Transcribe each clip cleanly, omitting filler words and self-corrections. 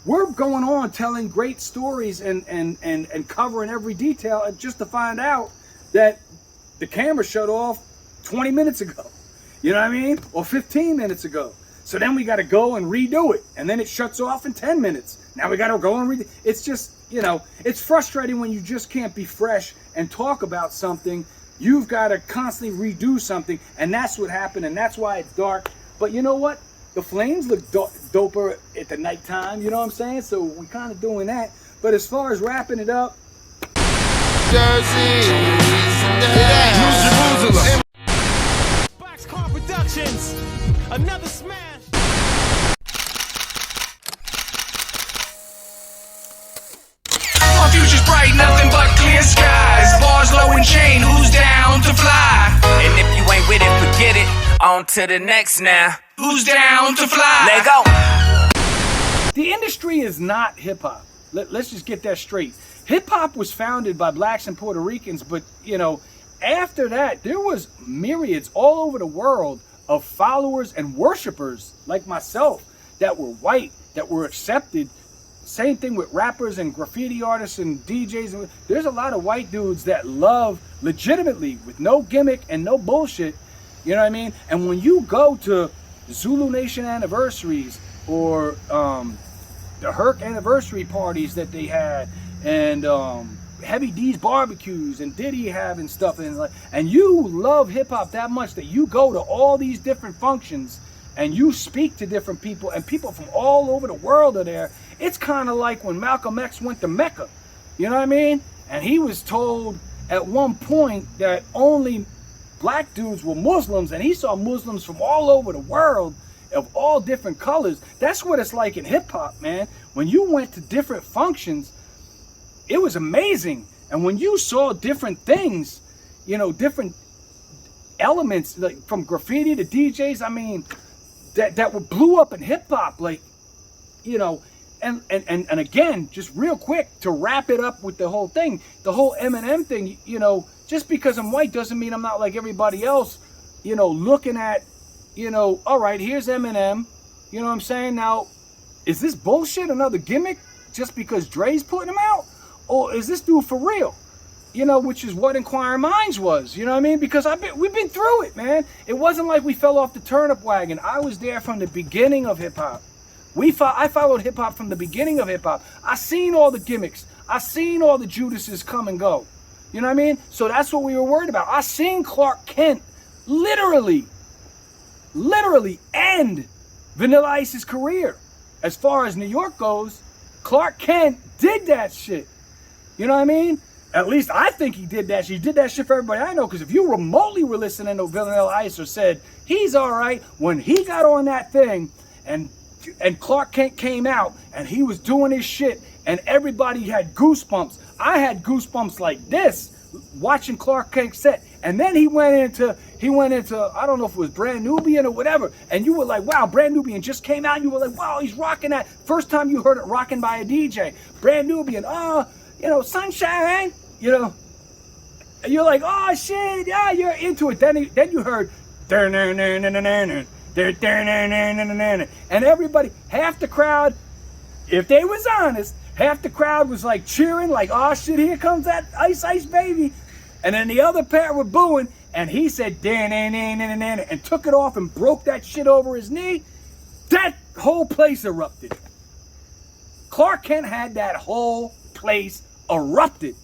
we're going on telling great stories and covering every detail, and just to find out that the camera shut off 20 minutes ago. You know what I mean? Or 15 minutes ago. So then we got to go and redo it. And then it shuts off in 10 minutes. Now we got to go and redo it. It's just, you know, it's frustrating when you just can't be fresh and talk about something. You've got to constantly redo something. And that's what happened. And that's why it's dark. But you know what? The flames look doper at the nighttime. You know what I'm saying? So we kind of doing that. But as far as wrapping it up. Jersey. Productions, another smash. Our future's bright, nothing but clear skies. Barslow and Chain, who's down to fly? And if you ain't with it, forget it. On to the next now. Who's down to fly? Let go. The industry is not hip-hop. Let's just get that straight. Hip-hop was founded by blacks and Puerto Ricans, but, you know, after that, there was myriads all over the world of followers and worshipers like myself that were white, that were accepted. Same thing with rappers and graffiti artists and DJs. There's a lot of white dudes that love legitimately with no gimmick and no bullshit. You know what I mean? And when you go to Zulu Nation anniversaries or the Herc anniversary parties that they had, and Heavy D's barbecues and Diddy having stuff, and you love hip hop that much that you go to all these different functions and you speak to different people, and people from all over the world are there. It's kind of like when Malcolm X went to Mecca, you know what I mean? And he was told at one point that only black dudes were Muslims, and he saw Muslims from all over the world of all different colors. That's what it's like in hip hop, man. When you went to different functions, it was amazing. And when you saw different things, you know, different elements, like from graffiti to DJs, I mean, that blew up in hip hop, like, you know, and again, just real quick to wrap it up with the whole thing, the whole Eminem thing, you know, just because I'm white doesn't mean I'm not like everybody else, you know, looking at, you know, all right, here's Eminem, you know what I'm saying? Now, is this bullshit, another gimmick, just because Dre's putting him out? Or is this dude for real? You know, which is what Inquiring Minds was, you know what I mean? Because we've been through it, man. It wasn't like we fell off the turnip wagon. I was there from the beginning of hip-hop. I followed hip-hop from the beginning of hip-hop. I seen all the gimmicks. I seen all the Judases come and go. You know what I mean? So that's what we were worried about. I seen Clark Kent literally end Vanilla Ice's career. As far as New York goes, Clark Kent did that shit. You know what I mean? At least I think he did that shit. He did that shit for everybody I know. Because if you remotely were listening to Vanilla Ice or said, he's all right, when he got on that thing and Clark Kent came out and he was doing his shit and everybody had goosebumps. I had goosebumps like this watching Clark Kent set. And then he went into, I don't know if it was Brand Nubian or whatever. And you were like, wow, Brand Nubian just came out. And you were like, wow, he's rocking that. First time you heard it rocking by a DJ. Brand Nubian, you know, Sunshine, you know. And you're like, oh shit, yeah, you're into it. Then you heard, and everybody, half the crowd, if they was honest, half the crowd was like cheering, like, oh shit, here comes that Ice Ice baby. And then the other pair were booing, and he said, and took it off and broke that shit over his knee. That whole place erupted. Clark Kent had that whole place erupted.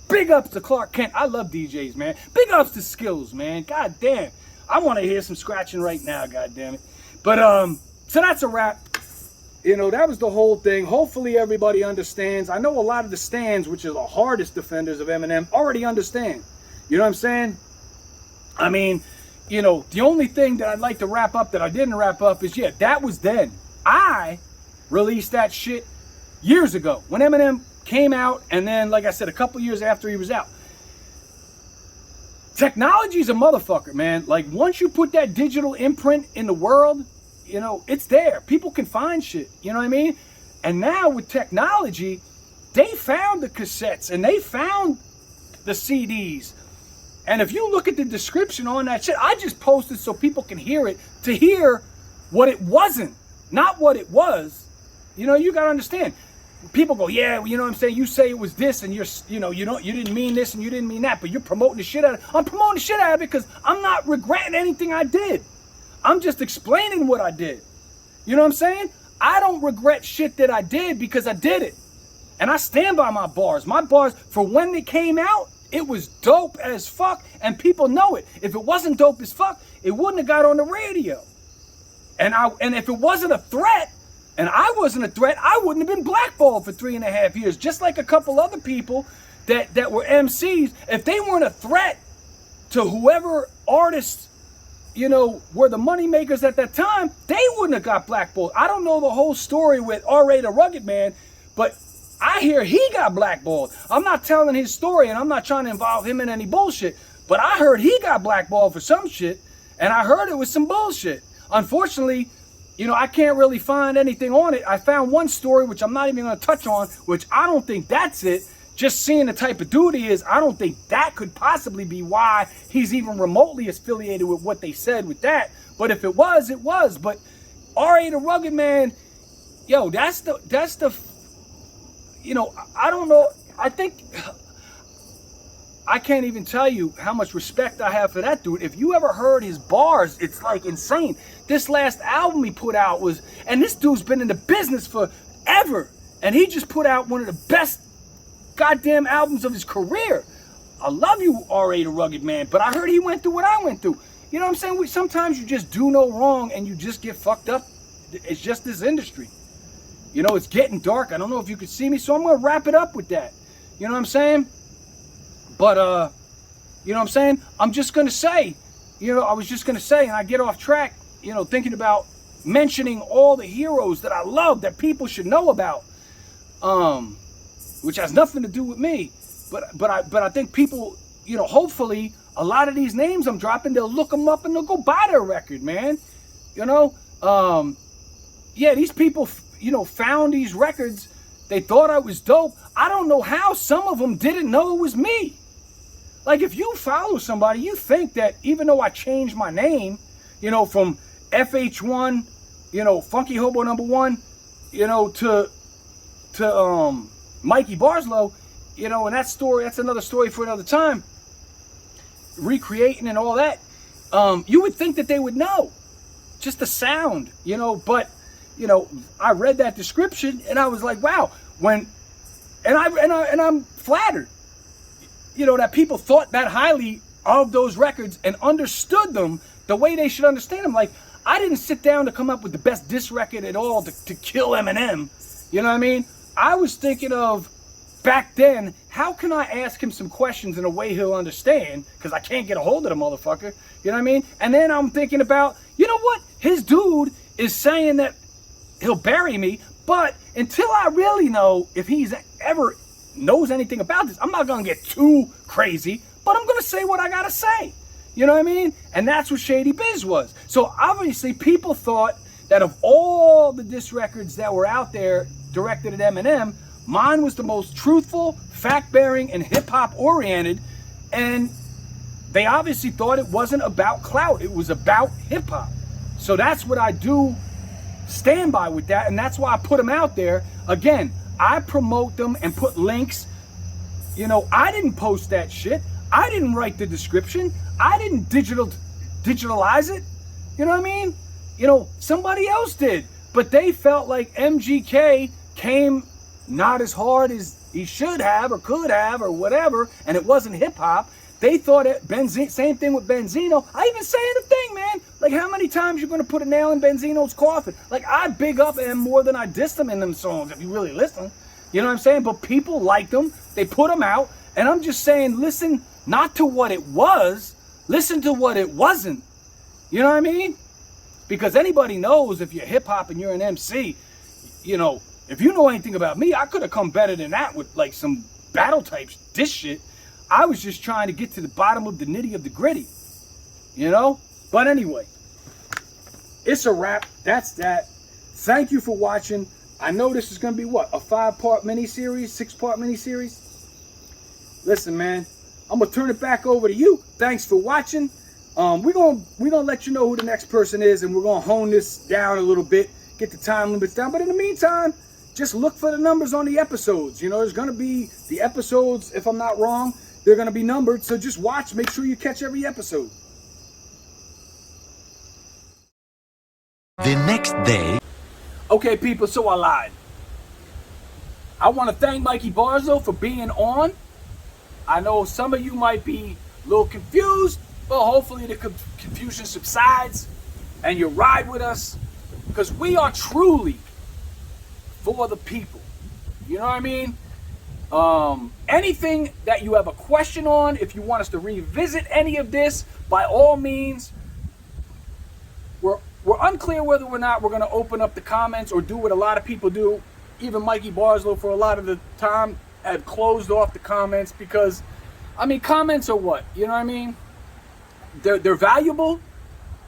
Big ups to Clark Kent. I love DJs, man. Big ups to Skills, man. God damn. I want to hear some scratching right now, god damn it. But so that's a wrap. You know, that was the whole thing. Hopefully everybody understands. I know a lot of the stands, which are the hardest defenders of Eminem, already understand. You know what I'm saying? I mean, you know, the only thing that I'd like to wrap up that I didn't wrap up is, yeah, that was then. I released that shit years ago when Eminem came out, and then, like I said, a couple years after he was out. Technology's a motherfucker, man. Like, once you put that digital imprint in the world, you know, it's there. People can find shit, you know what I mean? And now with technology, they found the cassettes and they found the CDs. And if you look at the description on that shit, I just posted so people can hear it, to hear what it wasn't, not what it was. You know, you got to understand. People go, yeah, you know what I'm saying? You say it was this and you didn't mean this and you didn't mean that, but you're promoting the shit out of it. I'm promoting the shit out of it because I'm not regretting anything I did. I'm just explaining what I did. You know what I'm saying? I don't regret shit that I did because I did it. And I stand by my bars. My bars, for when they came out, it was dope as fuck, and people know it. If it wasn't dope as fuck, it wouldn't have got on the radio. And if it wasn't a threat, and I wasn't a threat, I wouldn't have been blackballed for 3.5 years. Just like a couple other people that were MCs. If they weren't a threat to whoever artists, you know, were the money makers at that time, they wouldn't have got blackballed. I don't know the whole story with R.A. the Rugged Man, but I hear he got blackballed. I'm not telling his story, and I'm not trying to involve him in any bullshit, but I heard he got blackballed for some shit, and I heard it was some bullshit. Unfortunately, you know, I can't really find anything on it. I found one story, which I'm not even going to touch on, which I don't think that's it. Just seeing the type of dude he is, I don't think that could possibly be why he's even remotely affiliated with what they said with that. But if it was, it was. But R.A. the Rugged Man, yo, that's the, you know, I don't know. I think, I can't even tell you how much respect I have for that dude. If you ever heard his bars, it's like insane. This last album he put out was, and this dude's been in the business forever, and he just put out one of the best goddamn albums of his career. I love you, R.A. the Rugged Man, but I heard he went through what I went through. You know what I'm saying? Sometimes you just do no wrong and you just get fucked up. It's just this industry. You know, it's getting dark. I don't know if you could see me, so I'm going to wrap it up with that. You know what I'm saying? But, you know what I'm saying? I'm just going to say, you know, I was just going to say, and I get off track, you know, thinking about mentioning all the heroes that I love that people should know about, which has nothing to do with me. But I think people, you know, hopefully a lot of these names I'm dropping, they'll look them up and they'll go buy their record, man. You know, yeah, these people, you know, found these records. They thought I was dope. I don't know how some of them didn't know it was me. Like, if you follow somebody, you think that even though I changed my name, you know, from FH1, you know, Funky Hobo #1, you know, to Mikey Barslow, you know, and that story, that's another story for another time, recreating and all that, you would think that they would know, just the sound, you know, but, you know, I read that description and I was like, wow, and I'm flattered, you know, that people thought that highly of those records and understood them the way they should understand them. Like, I didn't sit down to come up with the best diss record at all to kill Eminem. You know what I mean? I was thinking of, back then, how can I ask him some questions in a way he'll understand? Because I can't get a hold of the motherfucker. You know what I mean? And then I'm thinking about, you know what? His dude is saying that he'll bury me, but until I really know if he's ever knows anything about this, I'm not going to get too crazy, but I'm going to say what I got to say. You know what I mean? And that's what Shady Biz was. So obviously people thought that of all the diss records that were out there directed at Eminem, mine was the most truthful, fact-bearing, and hip-hop oriented, and they obviously thought it wasn't about clout, it was about hip-hop. So that's what I do stand by with that, and that's why I put them out there. Again, I promote them and put links. You know, I didn't post that shit. I didn't write the description. I didn't digitalize it. You know what I mean? You know, somebody else did. But they felt like MGK came not as hard as he should have or could have or whatever, and it wasn't hip-hop. They thought it, same thing with Benzino. I even say the thing, man. Like, how many times you're going to put a nail in Benzino's coffin? Like, I big up him more than I diss him in them songs, if you really listen. You know what I'm saying? But people liked them. They put them out. And I'm just saying, listen not to what it was. Listen to what it wasn't. You know what I mean? Because anybody knows if you're hip-hop and you're an MC, you know, if you know anything about me, I could have come better than that with, like, some battle types diss shit. I was just trying to get to the bottom of the nitty of the gritty, you know? But anyway, it's a wrap. That's that. Thank you for watching. I know this is going to be, what, a 5-part miniseries, 6-part miniseries? Listen, man, I'm going to turn it back over to you. Thanks for watching. We're gonna let you know who the next person is, and we're going to hone this down a little bit, get the time limits down. But in the meantime, just look for the numbers on the episodes. You know, there's going to be the episodes, if I'm not wrong, they're going to be numbered. So just watch, make sure you catch every episode. The next day. Okay, people, so I lied. I want to thank Mikey Barslow for being on. I know some of you might be a little confused, but hopefully the confusion subsides and you ride with us, because we are truly for the people. You know what I mean? Anything that you have a question on, if you want us to revisit any of this, by all means. We're unclear whether or not we're going to open up the comments or do what a lot of people do. Even Mikey Barslow, for a lot of the time, had closed off the comments because, I mean, comments are what? You know what I mean? They're valuable,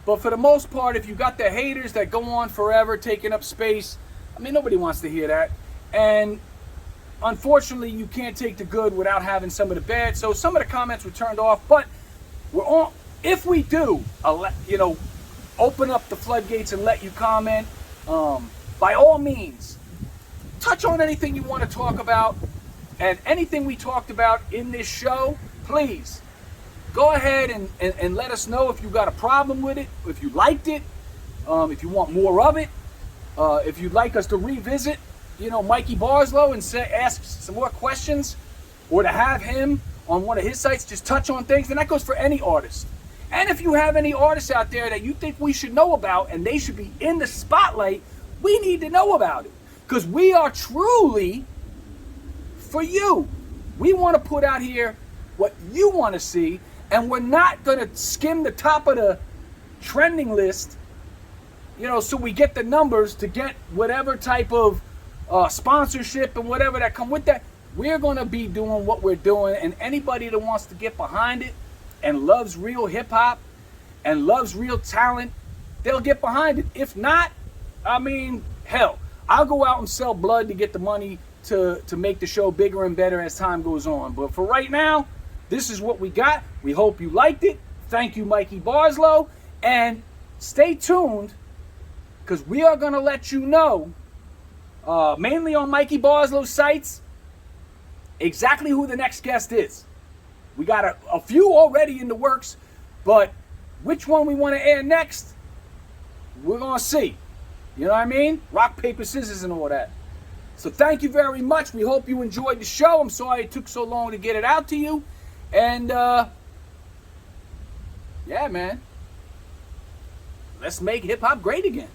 but for the most part, if you got the haters that go on forever, taking up space, I mean, nobody wants to hear that. And unfortunately, you can't take the good without having some of the bad. So some of the comments were turned off, but we're on. If we do, you know, open up the floodgates and let you comment, by all means, touch on anything you want to talk about, and anything we talked about in this show, please go ahead and let us know if you got a problem with it, if you liked it, if you want more of it, if you'd like us to revisit, you know, Mikey Barslow and ask some more questions, or to have him on one of his sites just touch on things. And that goes for any artist. And if you have any artists out there that you think we should know about and they should be in the spotlight, we need to know about it, because we are truly for you. We want to put out here what you want to see, and we're not going to skim the top of the trending list, you know, so we get the numbers to get whatever type of sponsorship and whatever that come with that. We're going to be doing what we're doing, and anybody that wants to get behind it and loves real hip-hop and loves real talent, they'll get behind it. If not, I mean, hell, I'll go out and sell blood to get the money to make the show bigger and better as time goes on. But for right now, this is what we got. We hope you liked it. Thank you, Mikey Barslow. And stay tuned, because we are going to let you know, mainly on Mikey Barslow's sites, exactly who the next guest is. We got a few already in the works, but which one we want to air next, we're going to see. You know what I mean? Rock, paper, scissors, and all that. So thank you very much. We hope you enjoyed the show. I'm sorry it took so long to get it out to you. And, yeah, man. Let's make hip-hop great again.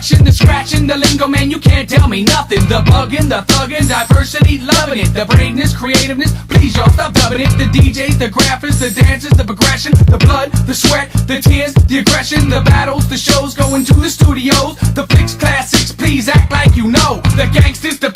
The scratching, the lingo, man, you can't tell me nothing. The bugging, the thugging, diversity, loving it. The braveness, creativeness, please y'all stop dubbing it. The DJs, the graphics, the dances, the progression, the blood, the sweat, the tears, the aggression, the battles, the shows going to the studios, the flicks, classics, please act like you know. The gangsters, the